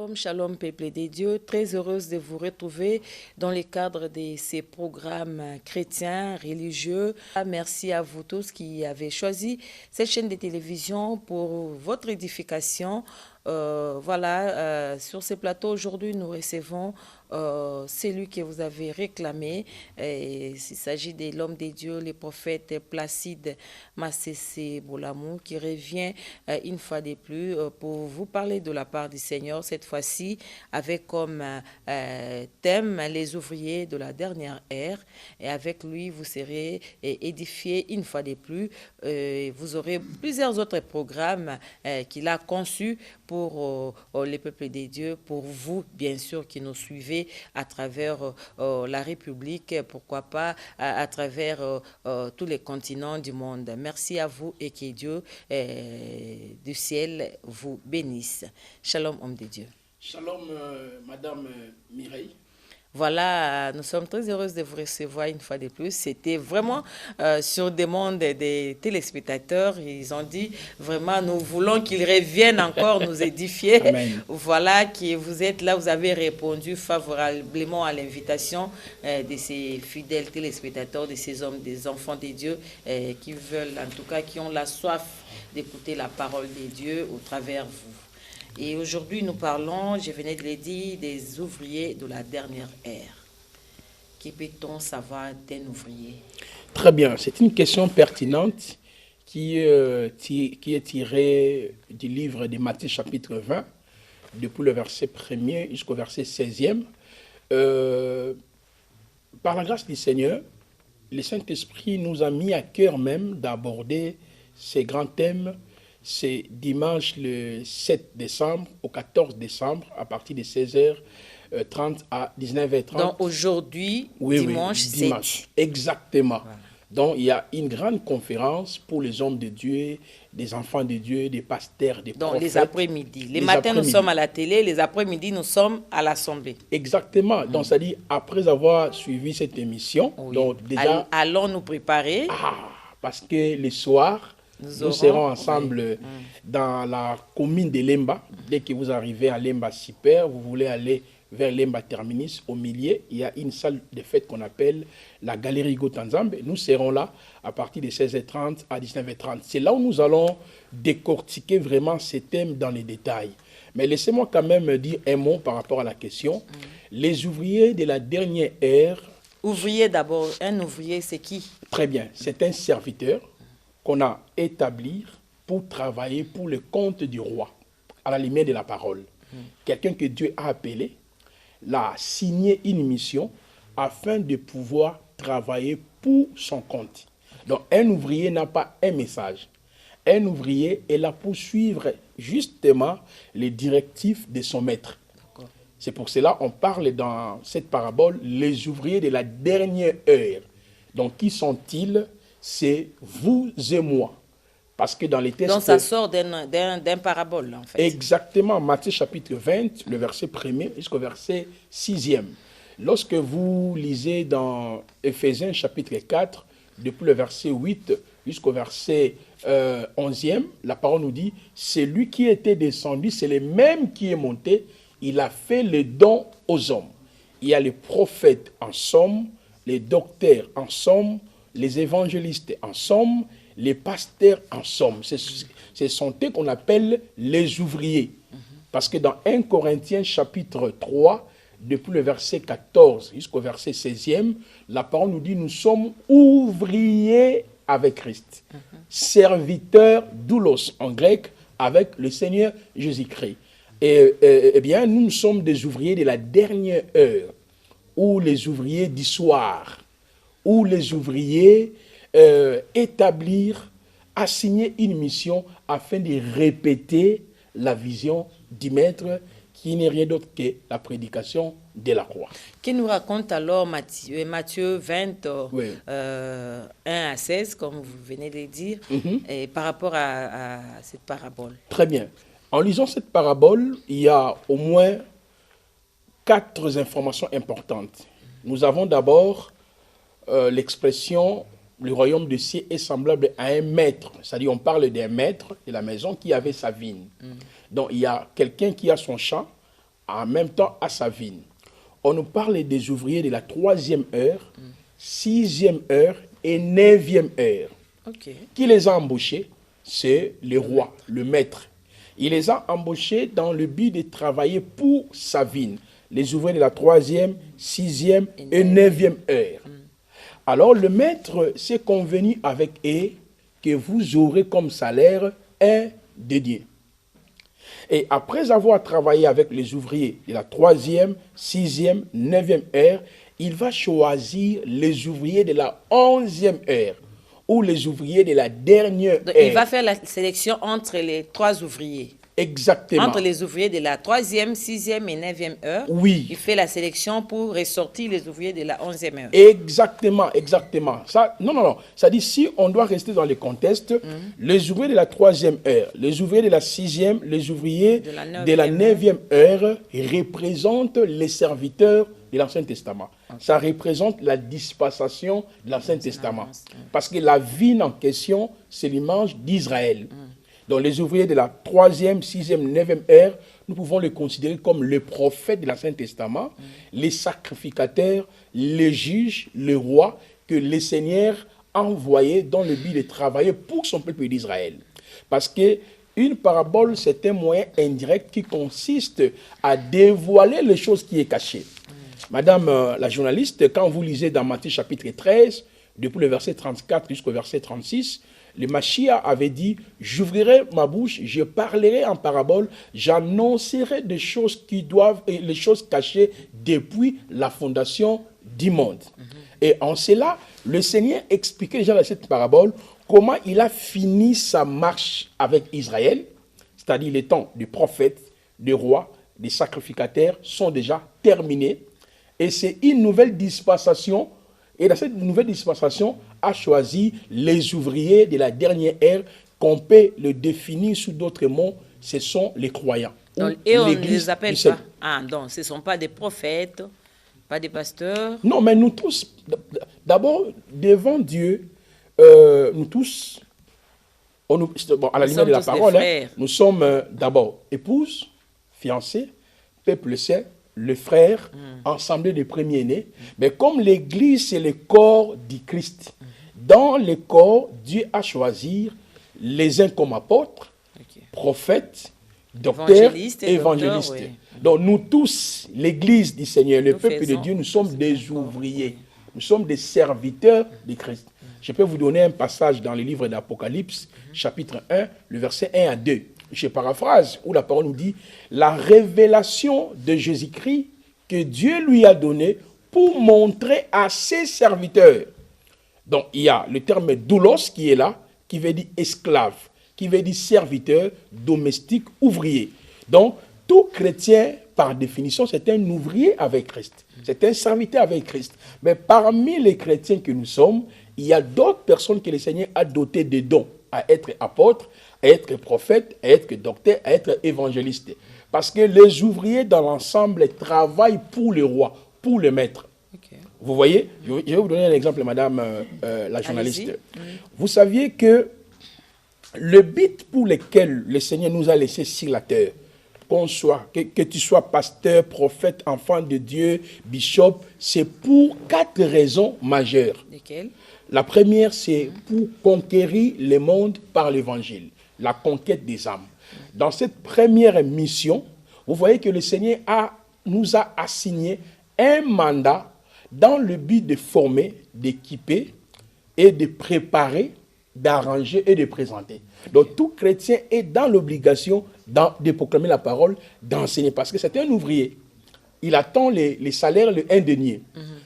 Shalom, shalom, peuple des dieux. Très heureuse de vous retrouver dans le cadre de ces programmes chrétiens, religieux. Merci à vous tous qui avez choisi cette chaîne de télévision pour votre édification. Sur ce plateau aujourd'hui, nous recevons celui que vous avez réclamé. Il s'agit de l'homme des dieux, le prophète Placide Massessé Boulamou, qui revient une fois de plus pour vous parler de la part du Seigneur, cette fois-ci avec comme thème les ouvriers de la dernière ère. Et avec lui, vous serez édifiés une fois de plus. Vous aurez plusieurs autres programmes qu'il a conçus pour les peuples des dieux, pour vous, bien sûr, qui nous suivez à travers la République, pourquoi pas à travers tous les continents du monde. Merci à vous et que Dieu du ciel vous bénisse. Shalom, homme de Dieu. Shalom, Madame Mireille. Voilà, nous sommes très heureuses de vous recevoir une fois de plus. C'était vraiment sur demande des téléspectateurs. Ils ont dit vraiment, nous voulons qu'ils reviennent encore nous édifier. Amen. Voilà, que vous êtes là, vous avez répondu favorablement à l'invitation de ces fidèles téléspectateurs, de ces hommes, des enfants de Dieu qui veulent, en tout cas, qui ont la soif d'écouter la parole de Dieu au travers vous. Et aujourd'hui, nous parlons, je venais de le dire, des ouvriers de la dernière ère. Que peut-on savoir d'un ouvrier? Très bien, c'est une question pertinente qui est tirée du livre de Matthieu chapitre 20, depuis le verset 1er jusqu'au verset 16e. Par la grâce du Seigneur, le Saint-Esprit nous a mis à cœur même d'aborder ces grands thèmes. C'est dimanche le 7 décembre au 14 décembre à partir de 16h30 à 19h30. Donc aujourd'hui, dimanche 7. Exactement. Voilà. Donc il y a une grande conférence pour les hommes de Dieu, des enfants de Dieu, des pasteurs, des prophètes. Donc les après-midi. Les matins, nous sommes à la télé, les après-midi, nous sommes à l'Assemblée. Exactement. Donc ça dit, après avoir suivi cette émission, oui. Donc déjà... Allons nous préparer. Parce que le soir... Nous serons ensemble dans la commune de Lemba. Dès que vous arrivez à Lemba Super, vous voulez aller vers Lemba Terminus, au milieu, il y a une salle de fête qu'on appelle la Galerie Gotanzambe. Nous serons là à partir de 16h30 à 19h30. C'est là où nous allons décortiquer vraiment ces thèmes dans les détails. Mais laissez-moi quand même dire un mot par rapport à la question. Les ouvriers de la dernière ère... Ouvrier d'abord, un ouvrier c'est qui? Très bien, c'est un serviteur qu'on a établi pour travailler pour le compte du roi, à la lumière de la parole. Quelqu'un que Dieu a appelé, l'a signé une mission afin de pouvoir travailler pour son compte. Donc un ouvrier n'a pas un message. Un ouvrier est là pour suivre justement les directives de son maître. C'est pour cela qu'on parle dans cette parabole, les ouvriers de la dernière heure. Donc qui sont-ils? C'est vous et moi. Parce que dans les textes... Donc ça sort d'un parabole, en fait. Exactement. Matthieu chapitre 20, le verset 1er jusqu'au verset 6e. Lorsque vous lisez dans Éphésiens chapitre 4, depuis le verset 8 jusqu'au verset 11e, la parole nous dit, c'est lui qui était descendu, c'est le même qui est monté, il a fait le don aux hommes. Il y a les prophètes en somme, les docteurs en somme, les évangélistes en somme, les pasteurs en somme. Ce sont eux qu'on appelle les ouvriers. Parce que dans 1 Corinthiens chapitre 3, depuis le verset 14 jusqu'au verset 16e, la parole nous dit, nous sommes ouvriers avec Christ. Serviteurs doulos en grec avec le Seigneur Jésus-Christ. Eh bien, nous sommes des ouvriers de la dernière heure, ou les ouvriers du soir, où les ouvriers assigner une mission afin de répéter la vision du maître qui n'est rien d'autre que la prédication de la croix. Qui nous raconte alors Matthieu 20, 1 à 16, comme vous venez de dire, et par rapport à cette parabole. Très bien. En lisant cette parabole, il y a au moins 4 informations importantes. Nous avons d'abord l'expression « le royaume des cieux est semblable à un maître ». C'est-à-dire on parle d'un maître de la maison qui avait sa vigne. Donc il y a quelqu'un qui a son champ en même temps à sa vigne. On nous parle des ouvriers de la 3e heure, 6e heure et 9e heure. Ok. Qui les a embauchés? C'est le roi, le maître. Il les a embauchés dans le but de travailler pour sa vigne. Les ouvriers de la 3e, 6e et 9e heure. Alors le maître s'est convenu avec eux que vous aurez comme salaire un denier. Et après avoir travaillé avec les ouvriers de la 3e, 6e, 9e heure, il va choisir les ouvriers de la 11e heure ou les ouvriers de la dernière Donc, heure. il va faire la sélection entre les 3 ouvriers. Exactement. Entre les ouvriers de la 3e, 6e et 9e heure. Oui. Il fait la sélection pour ressortir les ouvriers de la 11e heure. Exactement, exactement. Ça, non. Ça dit, si on doit rester dans le contexte, les ouvriers de la 3e heure, les ouvriers de la 6e, les ouvriers de la 9e heure représentent les serviteurs de l'Ancien Testament. Okay. Ça représente la dispensation de l'Ancien Testament. Parce que la vigne en question, c'est l'image d'Israël. Donc les ouvriers de la 3e, 6e, 9e heure, nous pouvons les considérer comme les prophètes de l'Ancien Testament, les sacrificateurs, les juges, les rois que le Seigneur a envoyés dans le but de travailler pour son peuple d'Israël. Parce que une parabole, c'est un moyen indirect qui consiste à dévoiler les choses qui sont cachées. Madame la journaliste, quand vous lisez dans Matthieu chapitre 13, depuis le verset 34 jusqu'au verset 36, le Machia avait dit, j'ouvrirai ma bouche, je parlerai en parabole, j'annoncerai des choses qui doivent, les choses cachées depuis la fondation du monde. Et en cela, le Seigneur expliquait déjà dans cette parabole comment il a fini sa marche avec Israël, c'est-à-dire les temps des prophètes, des rois, des sacrificateurs sont déjà terminés. Et c'est une nouvelle dispensation. Et dans cette nouvelle dispensation, a choisi les ouvriers de la dernière ère, qu'on peut le définir sous d'autres mots, ce sont les croyants. Donc, et on ne les appelle pas. Ah, donc ce ne sont pas des prophètes, pas des pasteurs. Non, mais nous tous, d'abord, devant Dieu, nous tous, à la lumière de la parole, nous sommes d'abord épouses, fiancés, peuple saint, le frère, ensemble des premiers-nés. Mais comme l'Église, c'est le corps du Christ, dans le corps, Dieu a choisi les uns comme apôtres, prophètes, docteurs, évangélistes. Oui. Donc nous tous, l'Église du Seigneur, le peuple de Dieu, nous sommes des ouvriers. Nous sommes des serviteurs de Christ. Je peux vous donner un passage dans le livre d'Apocalypse, chapitre 1, le verset 1 à 2. Je paraphrase, où la parole nous dit « La révélation de Jésus-Christ que Dieu lui a donnée pour montrer à ses serviteurs. » Donc, il y a le terme « doulos » qui est là, qui veut dire « esclave », qui veut dire « serviteur, domestique, ouvrier ». Donc, tout chrétien, par définition, c'est un ouvrier avec Christ. C'est un serviteur avec Christ. Mais parmi les chrétiens que nous sommes, il y a d'autres personnes que le Seigneur a dotées de dons, à être apôtres, à être prophète, à être docteur, à être évangéliste. Parce que les ouvriers dans l'ensemble travaillent pour le roi, pour le maître. Okay. Vous voyez, je vais vous donner un exemple, madame la journaliste. Vous saviez que le but pour lequel le Seigneur nous a laissé sur la terre, que tu sois pasteur, prophète, enfant de Dieu, bishop, c'est pour 4 raisons majeures. Lesquelles? La première, c'est pour conquérir le monde par l'évangile, la conquête des âmes. Dans cette première mission, vous voyez que le Seigneur nous a assigné un mandat dans le but de former, d'équiper et de préparer, d'arranger et de présenter. Donc tout chrétien est dans l'obligation de proclamer la parole, d'enseigner, parce que c'est un ouvrier. Il attend les salaires, le 1 denier.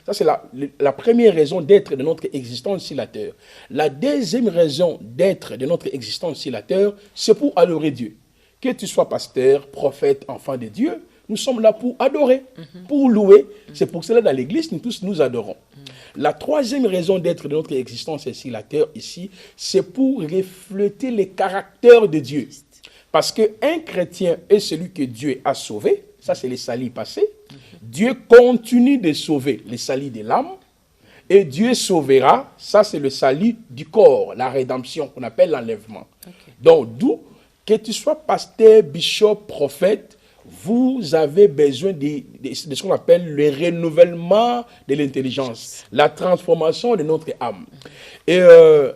Ça, c'est la première raison d'être de notre existence sur la terre. La deuxième raison d'être de notre existence sur la terre, c'est pour adorer Dieu. Que tu sois pasteur, prophète, enfant de Dieu, nous sommes là pour adorer, pour louer. C'est pour cela, dans l'Église, nous tous nous adorons. La troisième raison d'être de notre existence sur la terre, ici, c'est pour refléter les caractères de Dieu. Parce qu'un chrétien est celui que Dieu a sauvé. Ça, c'est les salis passés. Dieu continue de sauver les salis de l'âme. Et Dieu sauvera, ça c'est le salut du corps, la rédemption qu'on appelle l'enlèvement. Okay. Donc, d'où que tu sois pasteur, bishop, prophète, vous avez besoin de ce qu'on appelle le renouvellement de l'intelligence, la transformation de notre âme. Et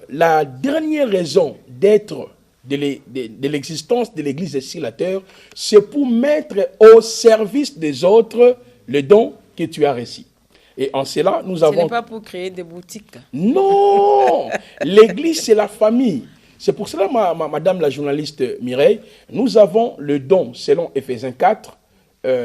la dernière raison d'être de l'existence de l'Église des Silateurs, c'est pour mettre au service des autres le don que tu as reçu. Et en cela, nous avons... Ce n'est pas pour créer des boutiques. Non! L'Église, c'est la famille. C'est pour cela, madame la journaliste Mireille, nous avons le don, selon Éphésiens 4,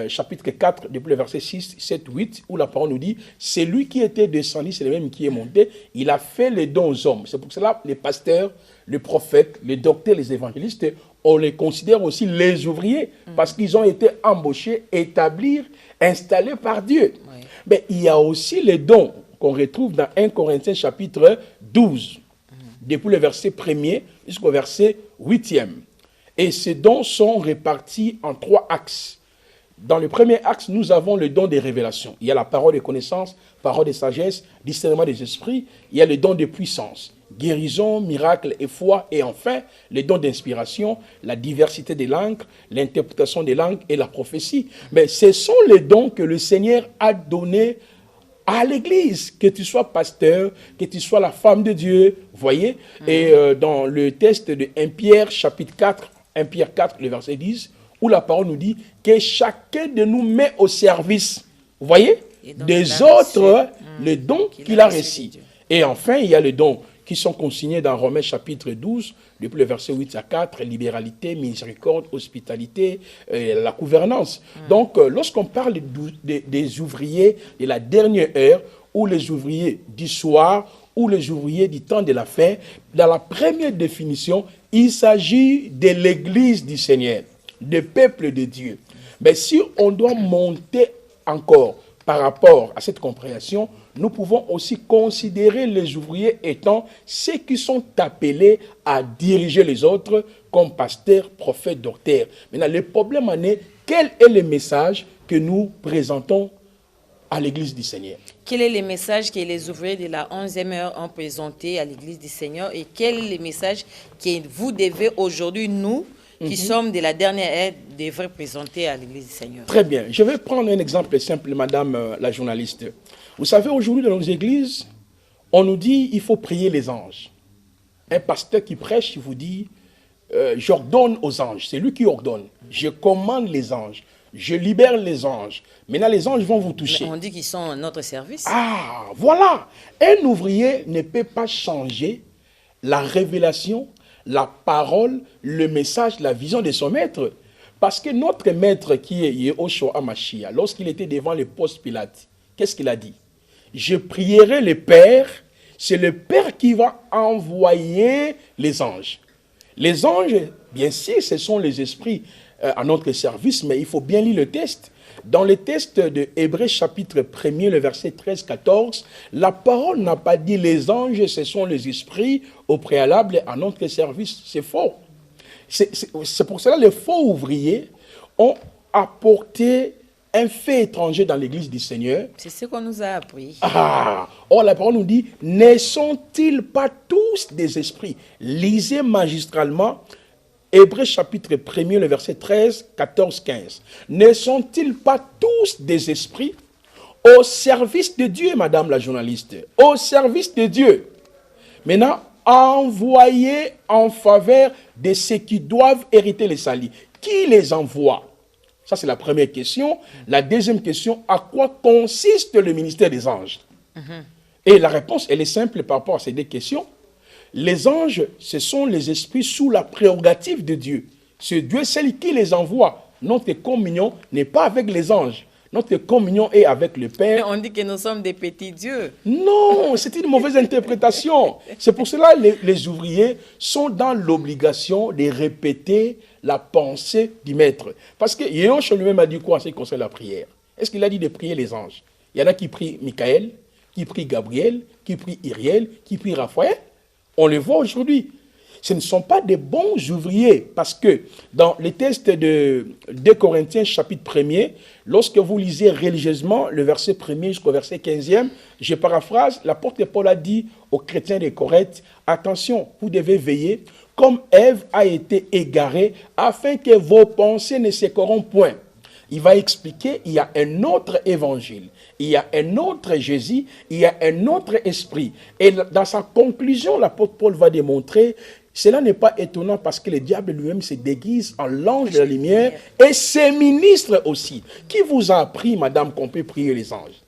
chapitre 4, depuis le verset 6, 7, 8, où la parole nous dit, c'est lui qui était descendu, c'est le même qui est monté, il a fait les dons aux hommes. C'est pour cela, les pasteurs, les prophètes, les docteurs, les évangélistes, on les considère aussi les ouvriers, parce qu'ils ont été embauchés, établis, installés par Dieu. Oui. Mais il y a aussi les dons qu'on retrouve dans 1 Corinthiens chapitre 12, depuis le verset 1er jusqu'au verset 8e. Et ces dons sont répartis en 3 axes. Dans le premier axe, nous avons le don des révélations. Il y a la parole de connaissance, parole de sagesse, discernement des esprits. Il y a le don de puissance, guérison, miracle et foi. Et enfin, le don d'inspiration, la diversité des langues, l'interprétation des langues et la prophétie. Mais ce sont les dons que le Seigneur a donnés à l'Église, que tu sois pasteur, que tu sois la femme de Dieu, voyez. Et dans le texte de 1 Pierre, chapitre 4, 1 Pierre 4, le verset 10, où la parole nous dit que chacun de nous met au service, vous voyez, des autres, le don qu'il a reçu. Et enfin, il y a les dons qui sont consignés dans Romains chapitre 12, depuis le verset 8 à 4, libéralité, miséricorde, hospitalité, la gouvernance. Donc, lorsqu'on parle des ouvriers de la dernière heure, ou les ouvriers du soir, ou les ouvriers du temps de la fin, dans la première définition, il s'agit de l'Église du Seigneur, du peuple de Dieu. Mais si on doit monter encore par rapport à cette compréhension, nous pouvons aussi considérer les ouvriers étant ceux qui sont appelés à diriger les autres comme pasteurs, prophètes, docteurs. Maintenant, le problème en est, quel est le message que nous présentons à l'Église du Seigneur? Quel est le message que les ouvriers de la 11e heure ont présenté à l'Église du Seigneur et quel est le message que vous devez aujourd'hui, nous, qui sommes de la dernière ère, devraient présenter à l'Église du Seigneur? Très bien. Je vais prendre un exemple simple, madame la journaliste. Vous savez, aujourd'hui, dans nos églises, on nous dit qu'il faut prier les anges. Un pasteur qui prêche, il vous dit, j'ordonne aux anges. C'est lui qui ordonne. Je commande les anges. Je libère les anges. Maintenant, les anges vont vous toucher. Mais on dit qu'ils sont à notre service. Ah, voilà. Un ouvrier ne peut pas changer la révélation, la parole, le message, la vision de son maître. Parce que notre maître qui est Yehoshua HaMashiach, lorsqu'il était devant le poste Pilate, qu'est-ce qu'il a dit? Je prierai le Père, c'est le Père qui va envoyer les anges. Les anges, bien sûr, ce sont les esprits à notre service, mais il faut bien lire le texte. Dans le texte de Hébreux chapitre 1er, le verset 13-14, la parole n'a pas dit les anges, ce sont les esprits au préalable à notre service. C'est faux. C'est pour cela que les faux ouvriers ont apporté un fait étranger dans l'Église du Seigneur. C'est ce qu'on nous a appris. Ah, or la parole nous dit, ne sont-ils pas tous des esprits? Lisez magistralement Hébreux chapitre 1er, le verset 13, 14, 15. Ne sont-ils pas tous des esprits au service de Dieu, madame la journaliste? Au service de Dieu. Maintenant, envoyés en faveur de ceux qui doivent hériter les salis. Qui les envoie? Ça, c'est la première question. La deuxième question, à quoi consiste le ministère des anges? Et la réponse, elle est simple par rapport à ces deux questions. Les anges, ce sont les esprits sous la prérogative de Dieu. C'est Dieu seul qui les envoie. Notre communion n'est pas avec les anges. Notre communion est avec le Père. Mais on dit que nous sommes des petits dieux. Non, c'est une mauvaise interprétation. C'est pour cela que les ouvriers sont dans l'obligation de répéter la pensée du maître. Parce que Yehoshua lui-même a dit quoi en ce qui concerne la prière? Est-ce qu'il a dit de prier les anges? Il y en a qui prient Michael, qui prient Gabriel, qui prient Iriel, qui prient Raphaël. On le voit aujourd'hui. Ce ne sont pas des bons ouvriers parce que dans les textes de 2 Corinthiens chapitre 1er, lorsque vous lisez religieusement le verset 1er jusqu'au verset 15e, je paraphrase, l'apôtre Paul a dit aux chrétiens de Corinthe, attention, vous devez veiller comme Ève a été égarée afin que vos pensées ne se corrompent point. il va expliquer, il y a un autre évangile, il y a un autre Jésus, il y a un autre esprit. Et dans sa conclusion, l'apôtre Paul va démontrer, cela n'est pas étonnant parce que le diable lui-même se déguise en l'ange de la lumière et ses ministres aussi. Qui vous a appris, madame, qu'on peut prier les anges?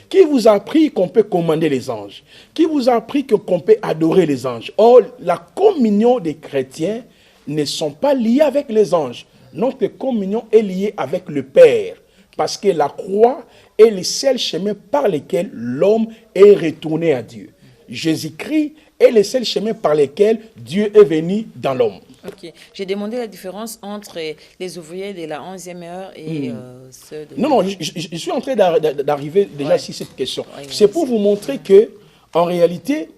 Qui vous a appris qu'on peut commander les anges? Qui vous a appris qu'on peut adorer les anges? Or, la communion des chrétiens ne sont pas liés avec les anges. Notre communion est liée avec le Père. Parce que la croix est le seul chemin par lequel l'homme est retourné à Dieu. Jésus-Christ est le seul chemin par lequel Dieu est venu dans l'homme. Ok. J'ai demandé la différence entre les ouvriers de la 11e heure et ceux de... Non, je suis en train d'arriver déjà sur cette question. Ouais, c'est pour vous montrer que, en réalité,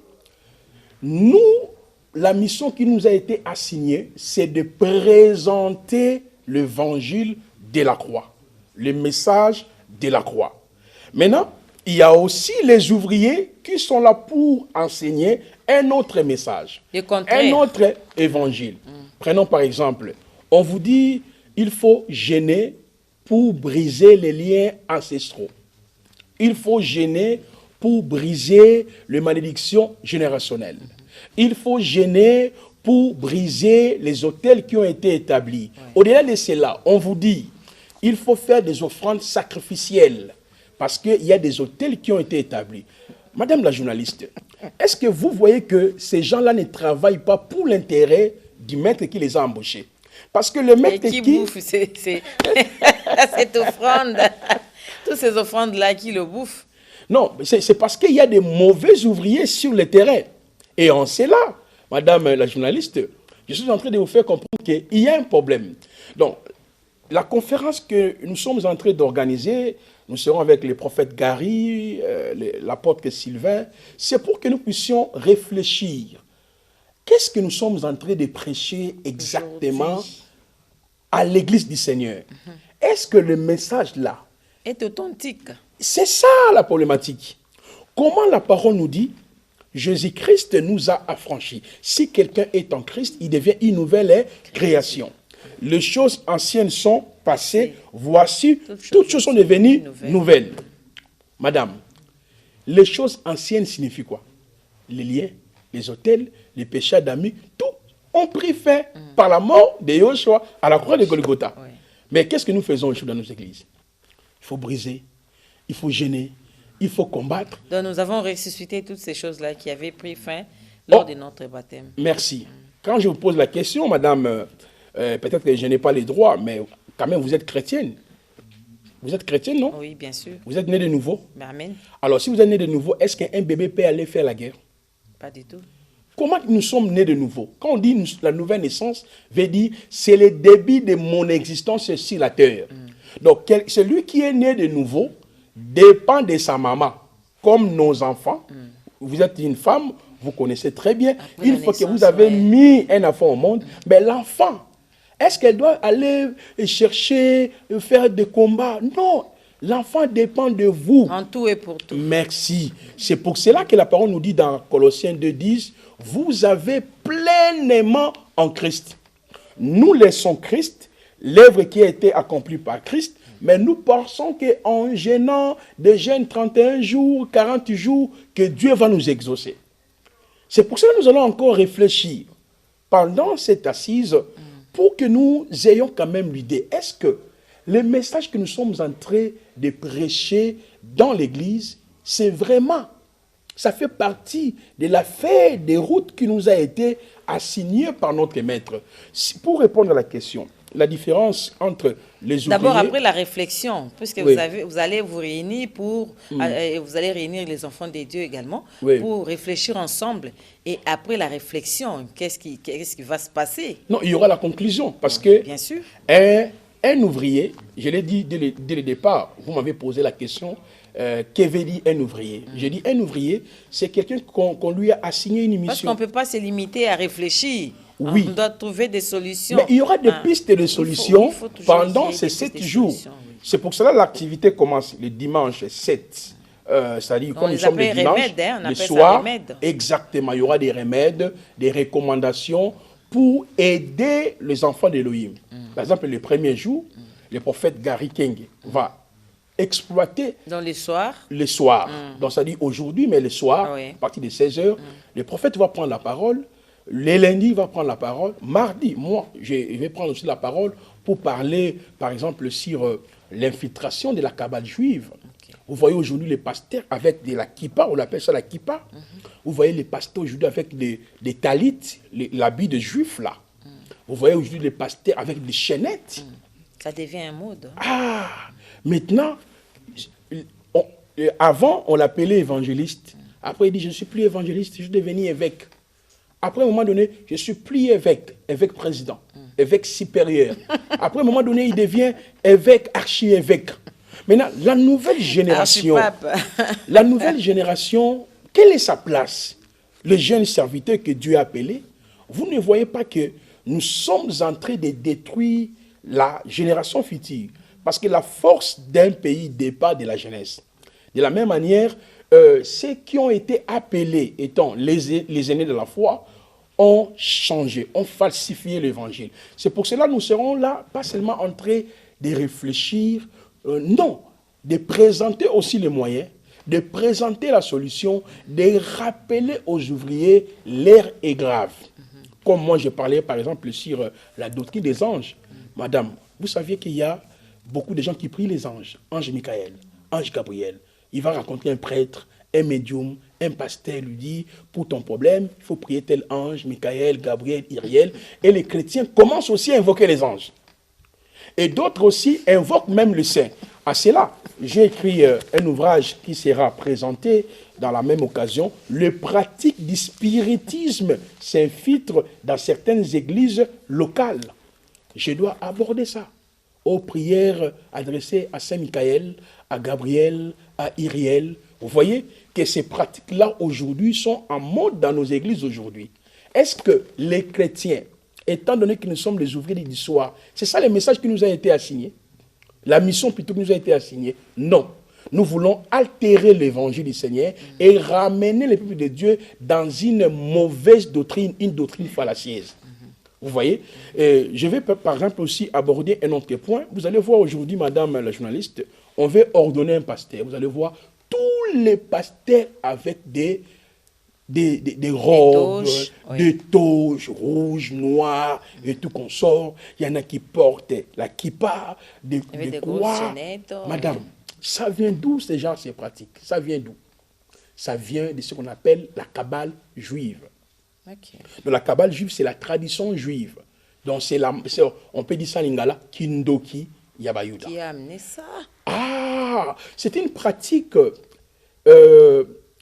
nous, la mission qui nous a été assignée, c'est de présenter l'évangile de la croix, le message de la croix. Maintenant, il y a aussi les ouvriers qui sont là pour enseigner un autre message, un autre évangile. Prenons par exemple, on vous dit, il faut jeûner pour briser les liens ancestraux. Il faut jeûner pour briser les malédictions générationnelles. Il faut jeûner pour briser les autels qui ont été établis. Ouais. Au-delà de cela, on vous dit, il faut faire des offrandes sacrificielles parce qu'il y a des autels qui ont été établis. Madame la journaliste, est-ce que vous voyez que ces gens-là ne travaillent pas pour l'intérêt du maître qui les a embauchés? Parce que le maître qui bouffe cette offrande, toutes ces offrandes-là, qui le bouffent? Non, c'est parce qu'il y a des mauvais ouvriers sur le terrain. Et en cela, madame la journaliste, je suis en train de vous faire comprendre qu'il y a un problème. Donc, la conférence que nous sommes en train d'organiser, nous serons avec le prophète Gary, l'apôtre Sylvain, c'est pour que nous puissions réfléchir. Qu'est-ce que nous sommes en train de prêcher exactement à l'église du Seigneur? Est-ce que le message là est authentique? C'est ça la problématique. Comment la parole nous dit? Jésus-Christ nous a affranchis. Si quelqu'un est en Christ, il devient une nouvelle création. Les choses anciennes sont passées. Voici, toutes choses sont devenues nouvelles. Madame, les choses anciennes signifient quoi? Les liens, les autels, les péchés d'amis, tout ont pris fin par la mort de Yoshua à la croix de Golgotha. Oui. Mais qu'est-ce que nous faisons dans nos églises? Il faut briser, il faut gêner, il faut combattre. Donc nous avons ressuscité toutes ces choses-là qui avaient pris fin lors de notre baptême. Merci. Quand je vous pose la question, madame, peut-être que je n'ai pas les droits, mais quand même vous êtes chrétienne. Vous êtes chrétienne, non? Oui, bien sûr. Vous êtes née de nouveau? Amen. Alors si vous êtes née de nouveau, est-ce qu'un bébé peut aller faire la guerre? Pas du tout. Comment nous sommes nés de nouveau? Quand on dit la nouvelle naissance, veut dire c'est le début de mon existence sur la terre. Donc celui qui est né de nouveau dépend de sa maman, comme nos enfants. Vous êtes une femme, vous connaissez très bien. Après une fois que vous avez mis un enfant au monde, mais l'enfant, est-ce qu'elle doit aller chercher, faire des combats? Non, l'enfant dépend de vous. En tout et pour tout. Merci. C'est pour cela que la parole nous dit dans Colossiens 2,10, vous avez pleinement en Christ. Nous laissons Christ, l'œuvre qui a été accomplie par Christ, mais nous pensons qu'en gênant des jeûnes 31 jours, 40 jours, que Dieu va nous exaucer. C'est pour cela que nous allons encore réfléchir pendant cette assise pour que nous ayons quand même l'idée. Est-ce que le message que nous sommes en train de prêcher dans l'Église, c'est vraiment, ça fait partie de la feuille de route qui nous a été assignée par notre maître? Pour répondre à la question, la différence entre les ouvriers... D'abord, après la réflexion, puisque oui, vous allez vous réunir pour... vous allez réunir les enfants des dieux également, oui, pour réfléchir ensemble. Et après la réflexion, qu'est-ce qui va se passer? Non, il y aura la conclusion, parce que... Bien sûr. Un ouvrier, je l'ai dit dès le départ, vous m'avez posé la question, que veut dire un ouvrier? J'ai dit un ouvrier, c'est quelqu'un qu'on lui a assigné une mission. Parce qu'on ne peut pas se limiter à réfléchir. Oui. On doit trouver des solutions. Mais il y aura des pistes de solutions pendant ces 7 jours. Oui. C'est pour cela que l'activité commence le dimanche 7. C'est-à-dire, quand nous sommes le dimanche, le soir, exactement, il y aura des remèdes, des recommandations pour aider les enfants d'Élohim. Par exemple, le premier jour, le prophète Gary King va exploiter Dans les soirs. le soir. Donc ça dit aujourd'hui, mais le soir, Oui. à partir de 16h, le prophète va prendre la parole. Les lundis, il va prendre la parole. Mardi, moi, je vais prendre aussi la parole pour parler, par exemple, sur l'infiltration de la cabale juive. Vous voyez aujourd'hui les pasteurs avec de la kippa, on appelle ça la kippa. Vous voyez les pasteurs aujourd'hui avec des talits, l'habit de juif là. Vous voyez aujourd'hui les pasteurs avec des chaînettes. Ça devient un mode. Ah, maintenant, avant, on l'appelait évangéliste. Après, il dit, je ne suis plus évangéliste, je suis devenu évêque. Après, à un moment donné, je ne suis plus évêque président, évêque supérieur. Après, à un moment donné, il devient évêque, archi-évêque. Maintenant, la nouvelle génération, quelle est sa place? Les jeunes serviteurs que Dieu a appelés, vous ne voyez pas que nous sommes en train de détruire la génération future. Parce que la force d'un pays dépend de la jeunesse. De la même manière, ceux qui ont été appelés étant les aînés de la foi ont changé, ont falsifié l'évangile. C'est pour cela que nous serons là, pas seulement en train de réfléchir, non, de présenter aussi les moyens, de présenter la solution, de rappeler aux ouvriers l'heure est grave. Comme moi, je parlais par exemple sur la doctrine des anges. Madame, vous saviez qu'il y a beaucoup de gens qui prient les anges. Ange Michael, ange Gabriel. Il va rencontrer un prêtre, un médium, un pasteur lui dit, pour ton problème, il faut prier tel ange, Michael, Gabriel, Iriel. Et les chrétiens commencent aussi à invoquer les anges. Et d'autres aussi invoquent même le saint. À cela, j'ai écrit un ouvrage qui sera présenté dans la même occasion. Les pratiques du spiritisme s'infiltrent dans certaines églises locales. Je dois aborder ça. Aux prières adressées à Saint Michael, à Gabriel, à Iriel. Vous voyez que ces pratiques-là aujourd'hui sont en mode dans nos églises aujourd'hui. Est-ce que les chrétiens, étant donné que nous sommes les ouvriers du soir, c'est ça le message qui nous a été assigné? La mission plutôt qui nous a été assignée? Non. Nous voulons altérer l'évangile du Seigneur et ramener les peuples de Dieu dans une mauvaise doctrine, une doctrine fallacieuse. Vous voyez, je vais par exemple aussi aborder un autre point. Vous allez voir aujourd'hui, madame la journaliste, on veut ordonner un pasteur. Vous allez voir tous les pasteurs avec des robes, des toges rouges, noires et tout qu'on sort. Il y en a qui portent la kippa, des croix. Madame, ça vient d'où ces pratiques? Ça vient d'où? Ça vient de ce qu'on appelle la cabale juive. Okay. Donc la cabale juive, c'est la tradition juive. Donc on peut dire ça en lingala, Kindoki Yabayuda. Qui a amené ça? Ah, c'était une pratique,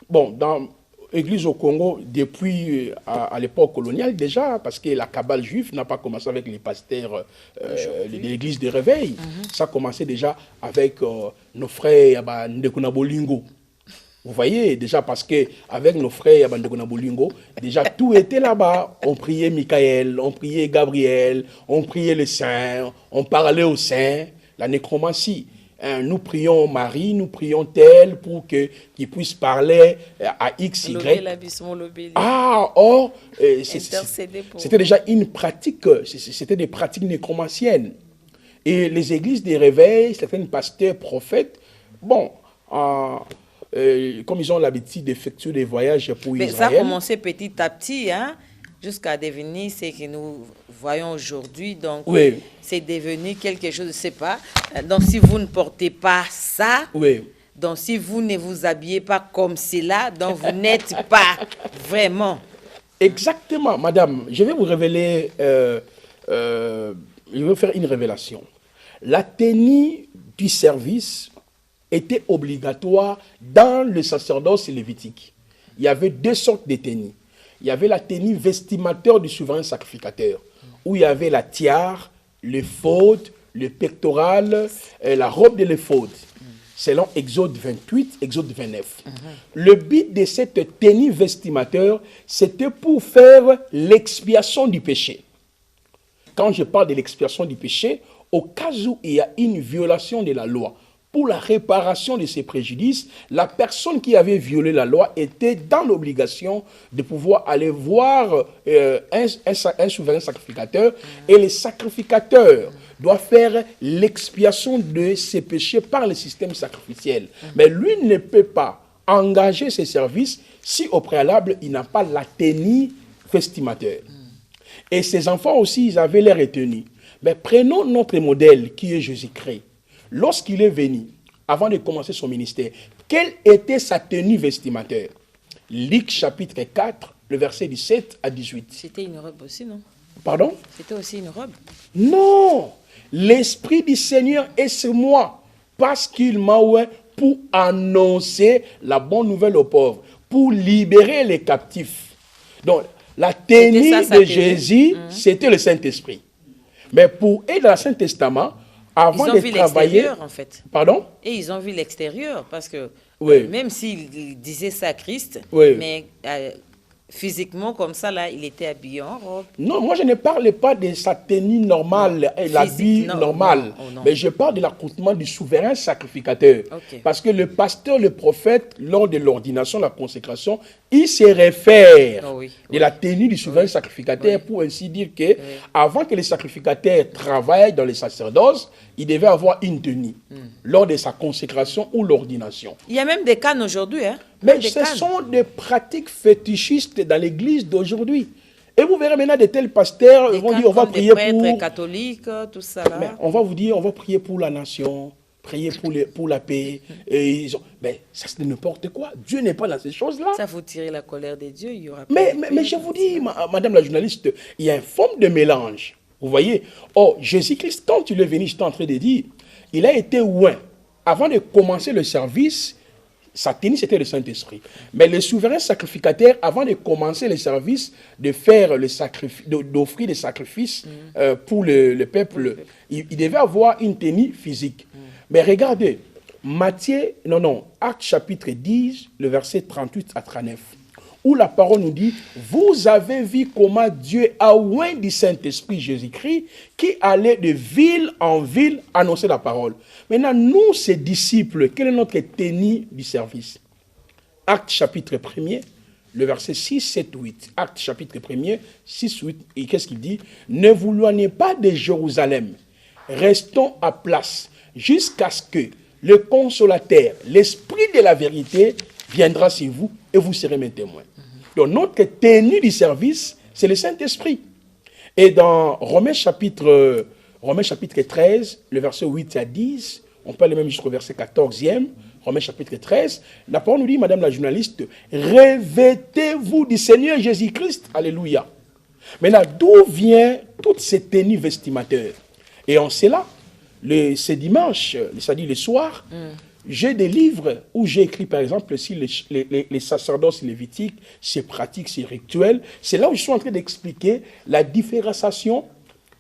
dans l'église au Congo, depuis à l'époque coloniale déjà, parce que la cabale juive n'a pas commencé avec les pasteurs de l'église de réveil. Ça a commencé déjà avec nos frères Ndekuna Bolingo. Vous voyez, déjà parce qu'avec nos frères Ndekuna Bolingo, déjà tout était là-bas. On priait Michael, on priait Gabriel, on priait les saints, on parlait aux saints, la nécromancie. Nous prions Marie, nous prions tel pour qu'il puisse parler à X, Y. Ah, or, c'était déjà une pratique, c'était des pratiques nécromanciennes. Et les églises des réveils, certains pasteurs, prophètes, comme ils ont l'habitude d'effectuer des voyages pour Israël. Ça a commencé petit à petit, hein, jusqu'à devenir ce que nous voyons aujourd'hui. Donc, oui, c'est devenu quelque chose, je ne sais pas. Donc, si vous ne portez pas ça, oui, donc si vous ne vous habillez pas comme cela, donc vous n'êtes pas vraiment. Exactement, madame. Je vais vous révéler, je vais faire une révélation. La tenue du service était obligatoire dans le sacerdoce lévitique. Il y avait deux sortes de tenues. Il y avait la tenue vestimateur du souverain sacrificateur, où il y avait la tiare, l'éphod, le pectoral, la robe de l'éphod, selon Exode 28, Exode 29. Le but de cette tenue vestimateur, c'était pour faire l'expiation du péché. Quand je parle de l'expiation du péché, au cas où il y a une violation de la loi, pour la réparation de ces préjudices, la personne qui avait violé la loi était dans l'obligation de pouvoir aller voir un souverain sacrificateur, et les sacrificateurs doivent faire l'expiation de ses péchés par le système sacrificiel. Mais lui ne peut pas engager ses services si au préalable il n'a pas la tenue vestimateur. Et ses enfants aussi, ils avaient l'air retenu. Mais prenons notre modèle qui est Jésus-Christ. Lorsqu'il est venu, avant de commencer son ministère, quelle était sa tenue vestimentaire? Luc chapitre 4, le verset 17 à 18. C'était une robe aussi, non? Pardon? C'était aussi une robe? Non! L'Esprit du Seigneur est sur moi, parce qu'il m'a oint pour annoncer la bonne nouvelle aux pauvres, pour libérer les captifs. Donc, la tenue de Jésus, c'était le Saint-Esprit. Mais pour eux, dans le Saint-Testament, avant de travailler... En fait. Pardon? Et ils ont vu l'extérieur, parce que oui. Même s'il disait ça à Christ, oui. Mais physiquement, comme ça, là, il était habillé en robe. Non, moi je ne parle pas de sa tenue normale, l'habit normal, mais je parle de l'accoutrement du souverain sacrificateur. Okay. Parce que le pasteur, le prophète, lors de l'ordination, la consécration, il se réfère de la tenue du souverain sacrificateur pour ainsi dire que avant que les sacrificateurs travaillent dans les sacerdoces, il devait avoir une tenue lors de sa consécration ou l'ordination. Il y a même des cannes aujourd'hui, hein? Mais ce sont des pratiques fétichistes dans l'église d'aujourd'hui. Et vous verrez maintenant de tels pasteurs vont dire on va prier pour les catholiques, tout ça là. Mais on va vous dire on va prier pour la nation, prier pour la paix. Et mais ça c'est n'importe quoi. Dieu n'est pas dans ces choses-là. Ça faut tirer la colère de Dieu. Il y aura mais je vous dis, madame la journaliste, il y a une forme de mélange. Vous voyez? Oh, Jésus-Christ, quand il est venu, j'étais en train de dire, il a été oint. Avant de commencer le service, sa tenue, c'était le Saint-Esprit. Mais le souverain sacrificateur, avant de commencer le service, de faire le sacrifice, d'offrir des sacrifices pour le peuple, il devait avoir une tenue physique. Mais regardez, Actes chapitre 10, le verset 38 à 39, où la parole nous dit, vous avez vu comment Dieu a oint du Saint-Esprit Jésus-Christ, qui allait de ville en ville annoncer la parole. Maintenant, nous, ses disciples, quelle est notre tenue du service? Acte chapitre 1er, le verset 6, 7, 8. Acte chapitre 1er, 6, 8. Et qu'est-ce qu'il dit? Ne vous éloignez pas de Jérusalem. Restons à place jusqu'à ce que le consolateur, l'Esprit de la vérité, viendra sur vous et vous serez mes témoins. Donc notre tenue du service, c'est le Saint-Esprit. Et dans Romains chapitre 13, le verset 8 à 10, on peut aller même jusqu'au verset 14e, Romains chapitre 13, la parole nous dit, madame la journaliste, revêtez-vous du Seigneur Jésus-Christ. Alléluia. Maintenant, d'où vient toute cette tenue vestimentaire? Et en cela, ce dimanche, c'est-à-dire le soir, j'ai des livres où j'ai écrit, par exemple, si les sacerdoces lévitiques, ces pratiques, ces rituels. C'est là où je suis en train d'expliquer la différenciation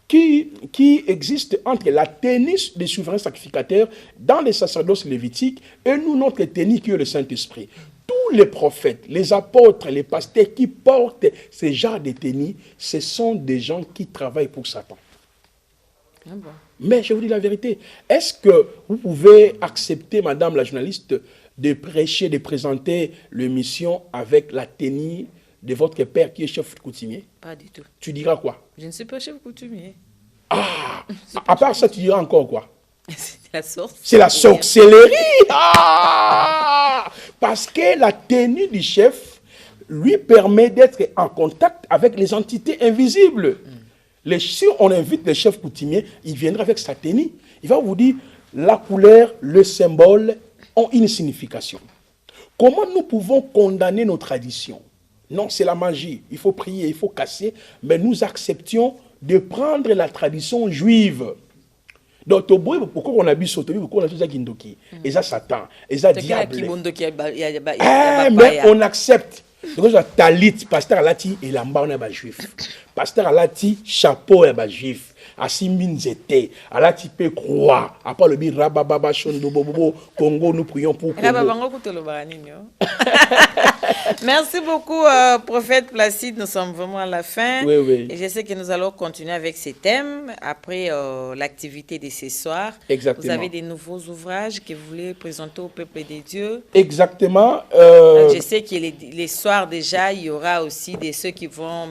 qui existe entre la tenue des souverains sacrificateurs dans les sacerdoces lévitiques et nous, notre tenue qui est le Saint-Esprit. Tous les prophètes, les apôtres, les pasteurs qui portent ce genre de tenue, ce sont des gens qui travaillent pour Satan. Ah bon. Mais je vous dis la vérité, est-ce que vous pouvez accepter, madame la journaliste, de prêcher, de présenter l'émission avec la tenue de votre père qui est chef coutumier? Pas du tout. Tu diras quoi? Je ne suis pas chef coutumier. Ah, à part ça, tu diras encore quoi? C'est la sorcellerie. C'est la sorcellerie. Ah, parce que la tenue du chef lui permet d'être en contact avec les entités invisibles. Si on invite le chef coutumier, il viendra avec sa tenue. Il va vous dire, la couleur, le symbole ont une signification. Comment nous pouvons condamner nos traditions? Non, c'est la magie. Il faut prier, il faut casser. Mais nous acceptions de prendre la tradition juive. Donc, pourquoi on a bu Sotobi, pourquoi on a fait ça Kindoki? Et ça, Satan. Et ça, diable. Mais on accepte. Donc, talit, pasteur alati, et lamba on est juif. Pasteur alati, chapeau est juif. Asiminzete, ala type croix, à part le bir rababa shondo bobo Congo, nous prions pour Congo. Merci beaucoup, prophète Placide. Nous sommes vraiment à la fin. Oui, oui. Et je sais que nous allons continuer avec ces thèmes après l'activité de ce soir. Exactement. Vous avez des nouveaux ouvrages que vous voulez présenter au peuple des dieux. Exactement. Je sais que les soirs déjà, il y aura aussi ceux qui vont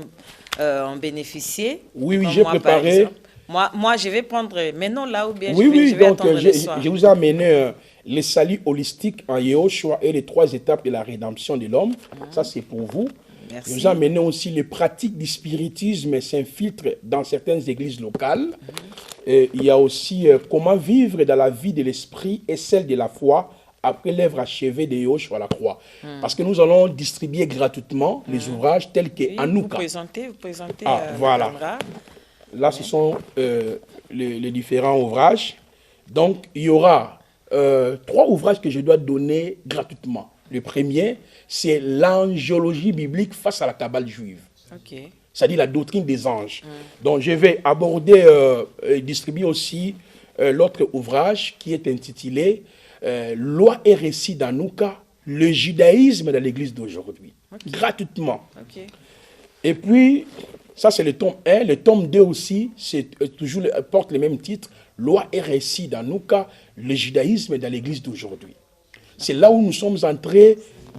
en bénéficier. Oui, oui, j'ai préparé. Moi, je vais prendre maintenant là ou bien je vais donc, attendre le soir. Je vous ai amené les saluts holistiques en Yehoshua et les 3 étapes de la rédemption de l'homme. Ça, c'est pour vous. Merci. Je vous ai amené aussi les pratiques du spiritisme s'infiltrent dans certaines églises locales. Et il y a aussi comment vivre dans la vie de l'esprit et celle de la foi après l'œuvre achevée de Yehoshua à la croix. Parce que nous allons distribuer gratuitement les ouvrages tels que Anouka. Vous présentez voilà. Là, ce sont les différents ouvrages. Donc, il y aura 3 ouvrages que je dois donner gratuitement. Le premier, c'est l'angiologie biblique face à la Kabbale juive. Okay. C'est-à-dire la doctrine des anges. Donc, je vais aborder et distribuer aussi l'autre ouvrage qui est intitulé Loi et récit d'Anouka, le judaïsme dans l'église d'aujourd'hui. Gratuitement. Okay. Et puis, ça c'est le tome 1. Le tome 2 aussi, porte le même titre, Loi et récit d'Anouka, le judaïsme dans l'église d'aujourd'hui. C'est là où nous sommes en train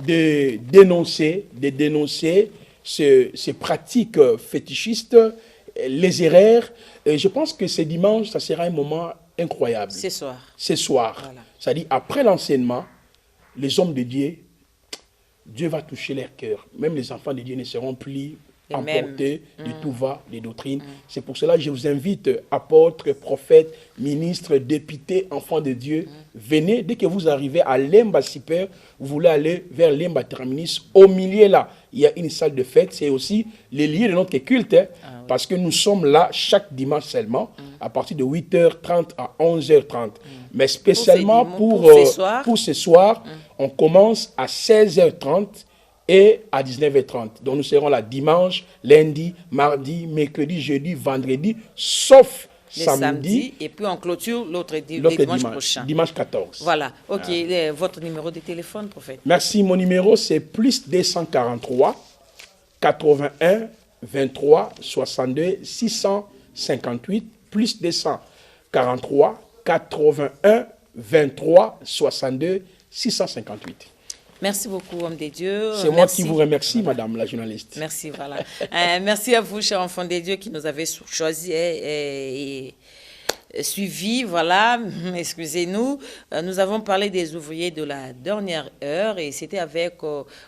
de dénoncer ces pratiques fétichistes, les erreurs. Et je pense que ce dimanche, ça sera un moment incroyable. Ce soir. Ce soir. Voilà. C'est-à-dire, après l'enseignement, les hommes de Dieu va toucher leur cœur. Même les enfants de Dieu ne seront plus emportés de tout va, des doctrines. C'est pour cela que je vous invite, apôtres, prophètes, ministres, députés, enfants de Dieu, venez, dès que vous arrivez à Lemba Super, vous voulez aller vers Lemba Terminus, au milieu là, il y a une salle de fête, c'est aussi le lieu de notre culte, parce que nous sommes là chaque dimanche seulement, à partir de 8h30 à 11h30. Mais spécialement pour ce soir, on commence à 16h30, et à 19h30. Donc nous serons là dimanche, lundi, mardi, mercredi, jeudi, vendredi, sauf samedi. Et puis on clôture l'autre dimanche prochain. Dimanche 14. Voilà. Ok. Votre numéro de téléphone, prophète. Merci. Mon numéro, c'est plus 243 81 23 62 658. Plus 243 81 23 62 658. Merci beaucoup, homme de Dieu. C'est moi qui vous remercie, madame la journaliste. Merci, voilà. Merci à vous, chers enfants de Dieu, qui nous avez choisis et suivi, voilà, excusez-nous. Nous avons parlé des ouvriers de la dernière heure et c'était avec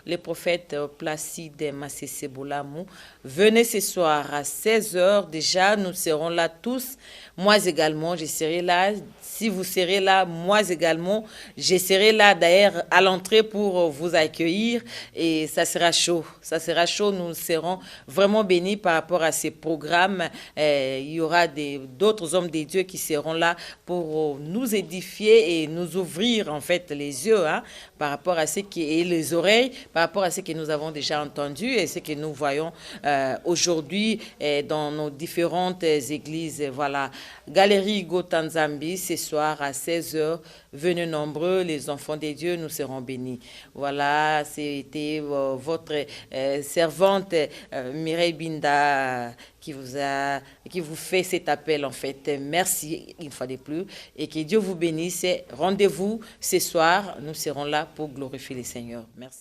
le prophète Placide Masese Bolamou. Venez ce soir à 16h déjà, nous serons là tous. Moi également, je serai là. Si vous serez là, moi également, je serai là d'ailleurs à l'entrée pour vous accueillir et ça sera chaud. Ça sera chaud, nous serons vraiment bénis par rapport à ces programmes. Il y aura d'autres hommes des dieux qui seront là pour nous édifier et nous ouvrir en fait les yeux par rapport à et les oreilles, par rapport à ce que nous avons déjà entendu et ce que nous voyons aujourd'hui dans nos différentes églises. Voilà. Galerie Gotanzambi, ce soir à 16h. Venez nombreux, les enfants des dieux, nous serons bénis. Voilà, c'était votre servante Mireille Binda qui vous fait cet appel en fait. Merci une fois de plus et que Dieu vous bénisse. Rendez-vous ce soir, nous serons là pour glorifier le Seigneur. Merci.